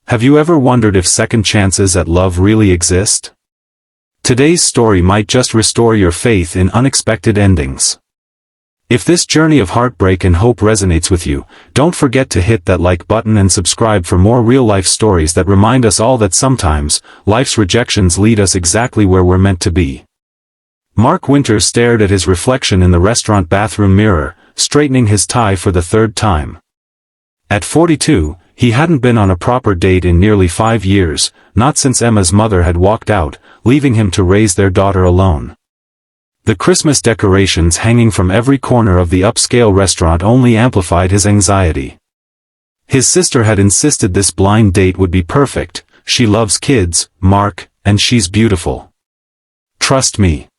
Have you ever wondered if second chances at love really exist? Today's story might just restore your faith in unexpected endings. If this journey of heartbreak and hope resonates with you, don't forget to hit that like button and subscribe for more real-life stories that remind us all that sometimes, life's rejections lead us exactly where we're meant to be. Mark Winters stared at his reflection in the restaurant bathroom mirror, straightening his tie for the third time. At 42, he hadn't been on a proper date in nearly 5 years, not since Emma's mother had walked out, leaving him to raise their daughter alone. The Christmas decorations hanging from every corner of the upscale restaurant only amplified his anxiety. His sister had insisted this blind date would be perfect. She loves kids, Mark, and she's beautiful. Trust me.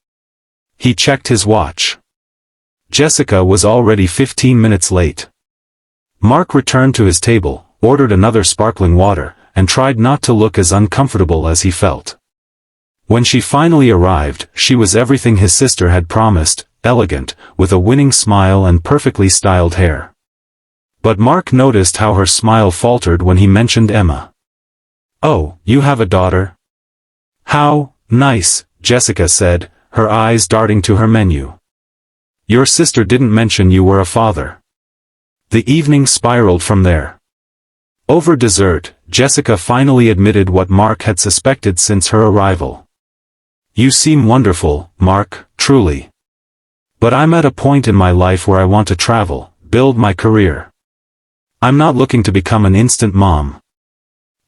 He checked his watch. Jessica was already 15 minutes late. Mark returned to his table, ordered another sparkling water, and tried not to look as uncomfortable as he felt. When she finally arrived, she was everything his sister had promised, elegant, with a winning smile and perfectly styled hair. But Mark noticed how her smile faltered when he mentioned Emma. "Oh, you have a daughter?" "How nice," Jessica said, her eyes darting to her menu. "Your sister didn't mention you were a father." The evening spiraled from there. Over dessert, Jessica finally admitted what Mark had suspected since her arrival. "You seem wonderful, Mark, truly. But I'm at a point in my life where I want to travel, build my career. I'm not looking to become an instant mom.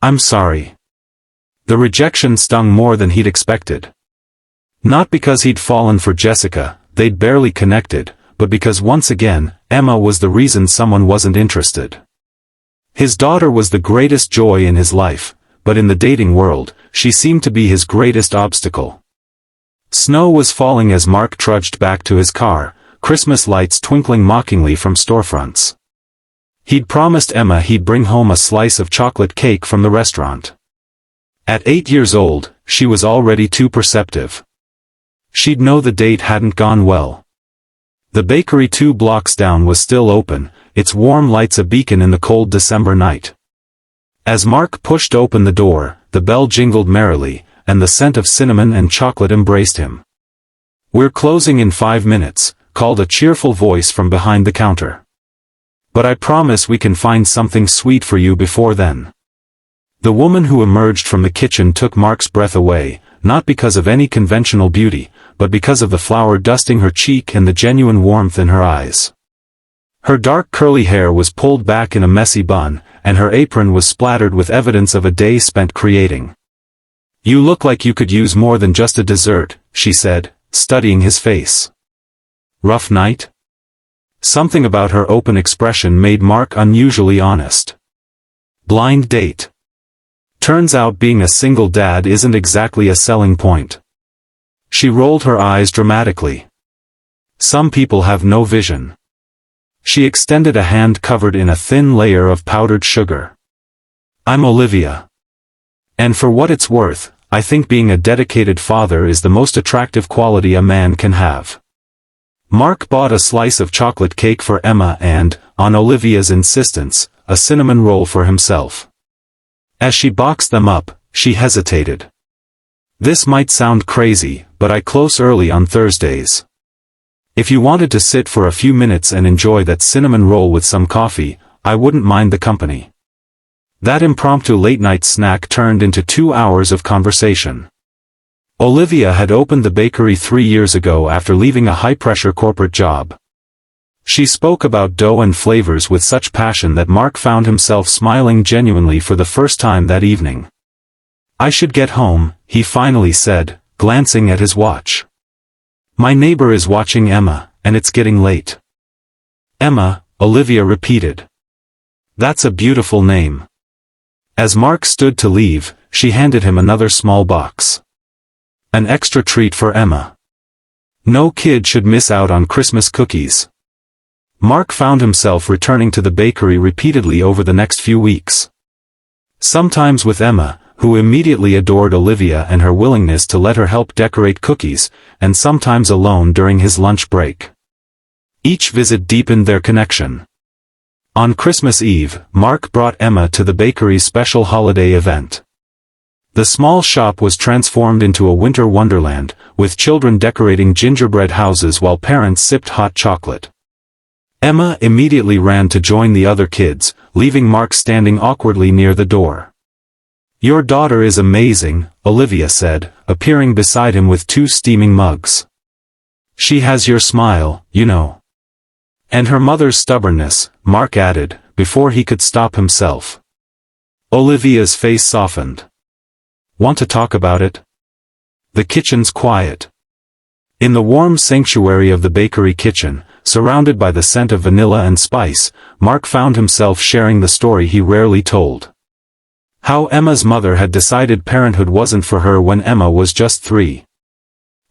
I'm sorry." The rejection stung more than he'd expected. Not because he'd fallen for Jessica, they'd barely connected, but because once again, Emma was the reason someone wasn't interested. His daughter was the greatest joy in his life, but in the dating world, she seemed to be his greatest obstacle. Snow was falling as Mark trudged back to his car, Christmas lights twinkling mockingly from storefronts. He'd promised Emma he'd bring home a slice of chocolate cake from the restaurant. At 8 years old, she was already too perceptive. She'd know the date hadn't gone well. The bakery 2 blocks down was still open, its warm lights a beacon in the cold December night. As Mark pushed open the door, the bell jingled merrily, and the scent of cinnamon and chocolate embraced him. "We're closing in 5 minutes, called a cheerful voice from behind the counter. "But I promise we can find something sweet for you before then." The woman who emerged from the kitchen took Mark's breath away, not because of any conventional beauty, but because of the flour dusting her cheek and the genuine warmth in her eyes. Her dark curly hair was pulled back in a messy bun, and her apron was splattered with evidence of a day spent creating. "You look like you could use more than just a dessert," she said, studying his face. "Rough night?" Something about her open expression made Mark unusually honest. "Blind date. Turns out being a single dad isn't exactly a selling point." She rolled her eyes dramatically. "Some people have no vision." She extended a hand covered in a thin layer of powdered sugar. "I'm Olivia. And for what it's worth, I think being a dedicated father is the most attractive quality a man can have." Mark bought a slice of chocolate cake for Emma and, on Olivia's insistence, a cinnamon roll for himself. As she boxed them up, she hesitated. "This might sound crazy, but I close early on Thursdays. If you wanted to sit for a few minutes and enjoy that cinnamon roll with some coffee, I wouldn't mind the company." That impromptu late-night snack turned into 2 hours of conversation. Olivia had opened the bakery 3 years ago after leaving a high-pressure corporate job. She spoke about dough and flavors with such passion that Mark found himself smiling genuinely for the first time that evening. "I should get home," he finally said, glancing at his watch. "My neighbor is watching Emma, and it's getting late." "Emma," Olivia repeated. "That's a beautiful name." As Mark stood to leave, she handed him another small box. "An extra treat for Emma. No kid should miss out on Christmas cookies." Mark found himself returning to the bakery repeatedly over the next few weeks. Sometimes with Emma, who immediately adored Olivia and her willingness to let her help decorate cookies, and sometimes alone during his lunch break. Each visit deepened their connection. On Christmas Eve, Mark brought Emma to the bakery's special holiday event. The small shop was transformed into a winter wonderland, with children decorating gingerbread houses while parents sipped hot chocolate. Emma immediately ran to join the other kids, leaving Mark standing awkwardly near the door. "Your daughter is amazing," Olivia said, appearing beside him with 2 steaming mugs. "She has your smile, you know." "And her mother's stubbornness," Mark added, before he could stop himself. Olivia's face softened. "Want to talk about it?" The kitchen's quiet. In the warm sanctuary of the bakery kitchen, surrounded by the scent of vanilla and spice, Mark found himself sharing the story he rarely told. How Emma's mother had decided parenthood wasn't for her when Emma was just 3.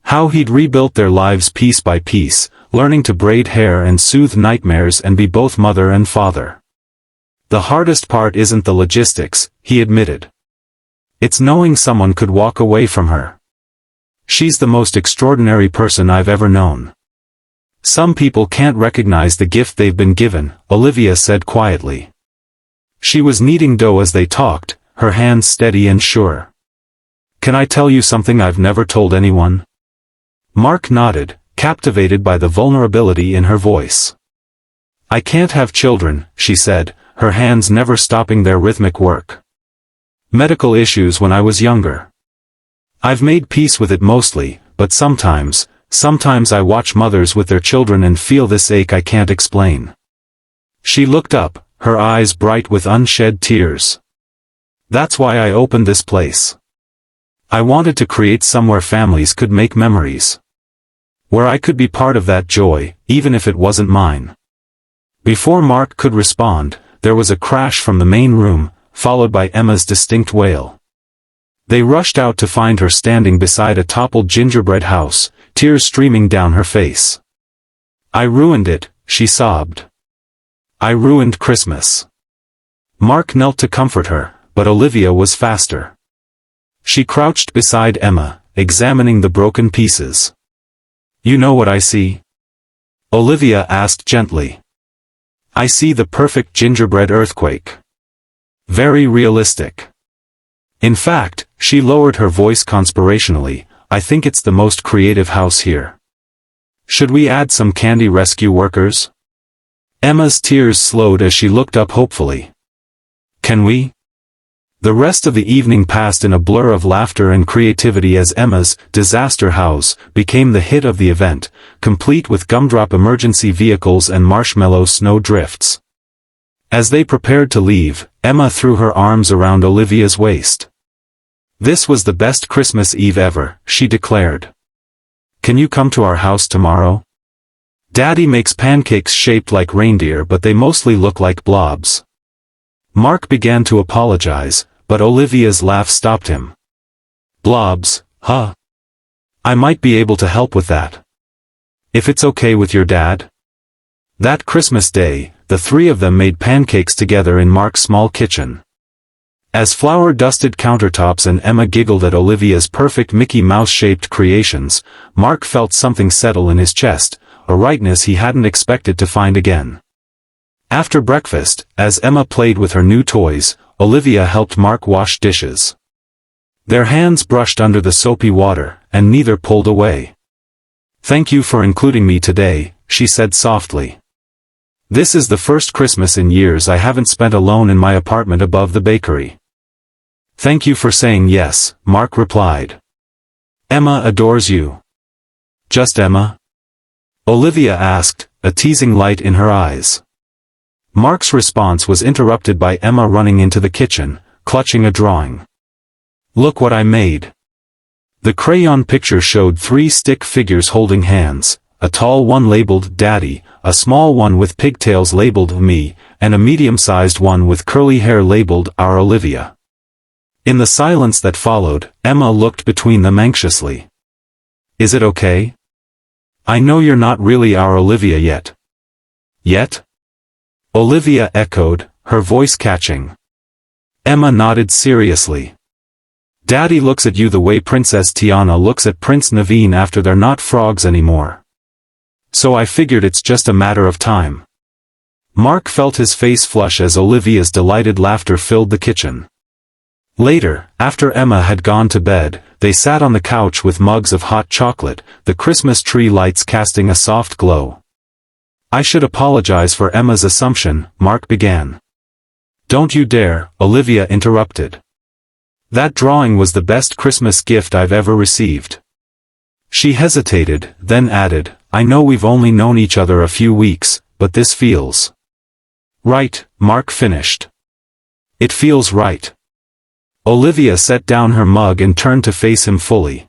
How he'd rebuilt their lives piece by piece, learning to braid hair and soothe nightmares and be both mother and father. "The hardest part isn't the logistics," he admitted. "It's knowing someone could walk away from her. She's the most extraordinary person I've ever known. Some people can't recognize the gift they've been given," Olivia said quietly. She was kneading dough as they talked, her hands steady and sure. "Can I tell you something I've never told anyone?" Mark nodded, captivated by the vulnerability in her voice. "I can't have children," she said, her hands never stopping their rhythmic work. "Medical issues when I was younger. I've made peace with it mostly, but sometimes I watch mothers with their children and feel this ache I can't explain." She looked up, her eyes bright with unshed tears. "That's why I opened this place. I wanted to create somewhere families could make memories. Where I could be part of that joy, even if it wasn't mine." Before Mark could respond, there was a crash from the main room, followed by Emma's distinct wail. They rushed out to find her standing beside a toppled gingerbread house, tears streaming down her face. "I ruined it," she sobbed. "I ruined Christmas." Mark knelt to comfort her, but Olivia was faster. She crouched beside Emma, examining the broken pieces. "You know what I see?" Olivia asked gently. "I see the perfect gingerbread earthquake. Very realistic. In fact," she lowered her voice conspirationally, "I think it's the most creative house here. Should we add some candy rescue workers?" Emma's tears slowed as she looked up hopefully. "Can we?" The rest of the evening passed in a blur of laughter and creativity as Emma's disaster house became the hit of the event, complete with gumdrop emergency vehicles and marshmallow snow drifts. As they prepared to leave, Emma threw her arms around Olivia's waist. "This was the best Christmas Eve ever," she declared. "Can you come to our house tomorrow? Daddy makes pancakes shaped like reindeer but they mostly look like blobs." Mark began to apologize, but Olivia's laugh stopped him. "Blobs, huh? I might be able to help with that. If it's okay with your dad?" That Christmas day, the 3 of them made pancakes together in Mark's small kitchen. As flour dusted countertops and Emma giggled at Olivia's perfect Mickey Mouse-shaped creations, Mark felt something settle in his chest, a rightness he hadn't expected to find again. After breakfast, as Emma played with her new toys, Olivia helped Mark wash dishes. Their hands brushed under the soapy water, and neither pulled away. "Thank you for including me today," she said softly. "This is the first Christmas in years I haven't spent alone in my apartment above the bakery." "Thank you for saying yes," Mark replied. "Emma adores you." "Just Emma?" Olivia asked, a teasing light in her eyes. Mark's response was interrupted by Emma running into the kitchen, clutching a drawing. "Look what I made." The crayon picture showed 3 stick figures holding hands, a tall one labeled Daddy, a small one with pigtails labeled Me, and a medium-sized one with curly hair labeled Our Olivia. In the silence that followed, Emma looked between them anxiously. "Is it okay? I know you're not really our Olivia yet." "Yet?" Olivia echoed, her voice catching. Emma nodded seriously. "Daddy looks at you the way Princess Tiana looks at Prince Naveen after they're not frogs anymore. So I figured it's just a matter of time." Mark felt his face flush as Olivia's delighted laughter filled the kitchen. Later, after Emma had gone to bed, they sat on the couch with mugs of hot chocolate, the Christmas tree lights casting a soft glow. "I should apologize for Emma's assumption," Mark began. "Don't you dare," Olivia interrupted. "That drawing was the best Christmas gift I've ever received." She hesitated, then added, "I know we've only known each other a few weeks, but this feels right," Mark finished. "It feels right." Olivia set down her mug and turned to face him fully.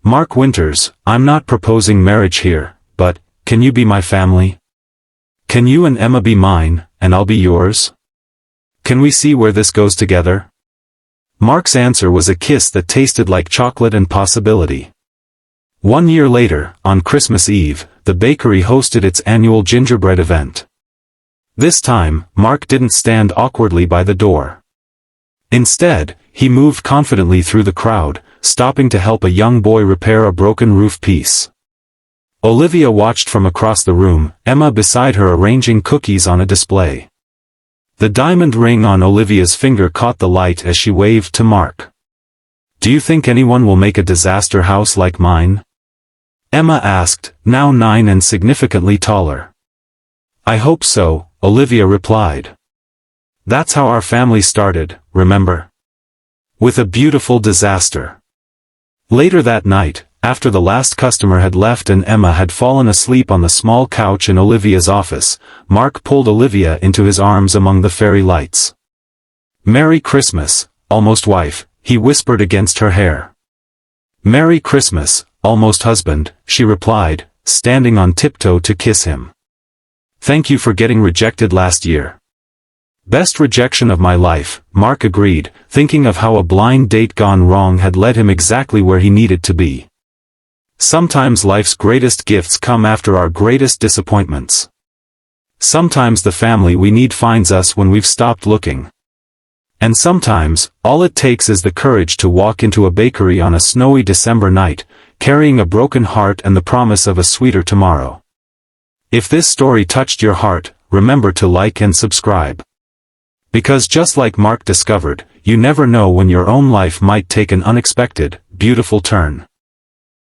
"Mark Winters, I'm not proposing marriage here, but, can you be my family? Can you and Emma be mine, and I'll be yours? Can we see where this goes together?" Mark's answer was a kiss that tasted like chocolate and possibility. 1 year later, on Christmas Eve, the bakery hosted its annual gingerbread event. This time, Mark didn't stand awkwardly by the door. Instead, he moved confidently through the crowd, stopping to help a young boy repair a broken roof piece. Olivia watched from across the room, Emma beside her arranging cookies on a display. The diamond ring on Olivia's finger caught the light as she waved to Mark. "Do you think anyone will make a disaster house like mine?" Emma asked, now 9 and significantly taller. "I hope so," Olivia replied. "That's how our family started, remember? With a beautiful disaster." Later that night, after the last customer had left and Emma had fallen asleep on the small couch in Olivia's office, Mark pulled Olivia into his arms among the fairy lights. "Merry Christmas, almost wife," he whispered against her hair. "Merry Christmas, almost husband," she replied, standing on tiptoe to kiss him. "Thank you for getting rejected last year." "Best rejection of my life," Mark agreed, thinking of how a blind date gone wrong had led him exactly where he needed to be. Sometimes life's greatest gifts come after our greatest disappointments. Sometimes the family we need finds us when we've stopped looking. And sometimes, all it takes is the courage to walk into a bakery on a snowy December night, carrying a broken heart and the promise of a sweeter tomorrow. If this story touched your heart, remember to like and subscribe. Because just like Mark discovered, you never know when your own life might take an unexpected, beautiful turn.